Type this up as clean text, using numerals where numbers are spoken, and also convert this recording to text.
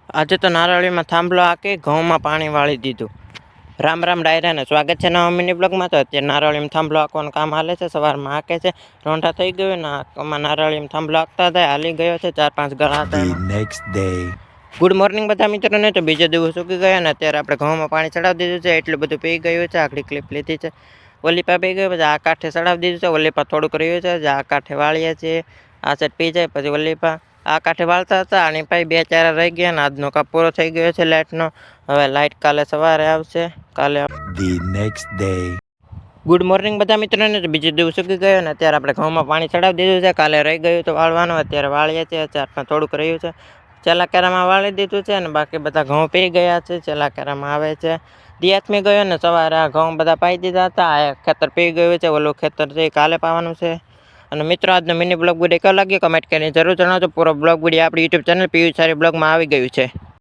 આજે તો નારળીમાં થાંભલો હાંકી ઘઉંમાં પાણી વાળી દીધું. રામ રામ ડાયરાને સ્વાગત છે નવા મિની બ્લોગમાં. તો અત્યારે નારળીમાં થાંભલો હાંકવાનું કામ હાલે છે. સવારમાં હાંકે છે, રોંઢા થઈ ગયું ને આમાં નારળીમાં થાંભલો હાંકતા હતા, હાલી ગયો છે. 4-5 ગળા હતા. ગુડ મોર્નિંગ બધા મિત્રોને. તો બીજો દિવસ ઉગી ગયા ને અત્યારે આપણે ઘઉંમાં પાણી ચડાવી દીધું છે. એટલું બધું પી ગયું છે. આખરી ક્લિપ લીધી છે. ઓલીપા પી ગયું, પછી આ કાંઠે ચડાવી દીધું છે. ઓલીપા થોડુંક રહ્યું છે, આ કાંઠે વાળીએ છીએ. આ સેટ પી જાય પછી ઓલીપા આ કાંઠે વાળતા હતા. આની પછી 2 ચારા રહી ગયા ને આજનો કાપ પૂરો થઈ ગયો છે લાઇટનો. હવે લાઇટ કાલે સવારે આવશે. કાલે ગુડ મોર્નિંગ બધા મિત્રોને. તો બીજો દિવસ ઉગી ગયો ને અત્યારે આપણે ઘઉંમાં પાણી ચડાવી દીધું છે. કાલે રહી ગયું તો વાળવાનું, અત્યારે વાળીએ છીએ. 4-5 થોડુંક રહ્યું છે. છેલ્લા કેરામાં વાળી દીધું છે ને બાકી બધા ઘઉં પી ગયા છે. છેલ્લા કેરામાં આવે છે. દિયાથમી ગયો ને સવારે આ ઘઉં બધા પાઈ દીધા હતા. આ ખેતર પી ગયું છે, ઓલું ખેતર છે કાલે પાવાનું છે. અને મિત્રો આજનો મિની બ્લોગ વિડીયો કેવો લાગ્યો કમેન્ટ કરીને જરૂર જણાવજો. પૂરો બ્લોગ વિડીયો આપણી યુટ્યુબ ચેનલ પીયુ સારી બ્લોગમાં આવી ગયું છે.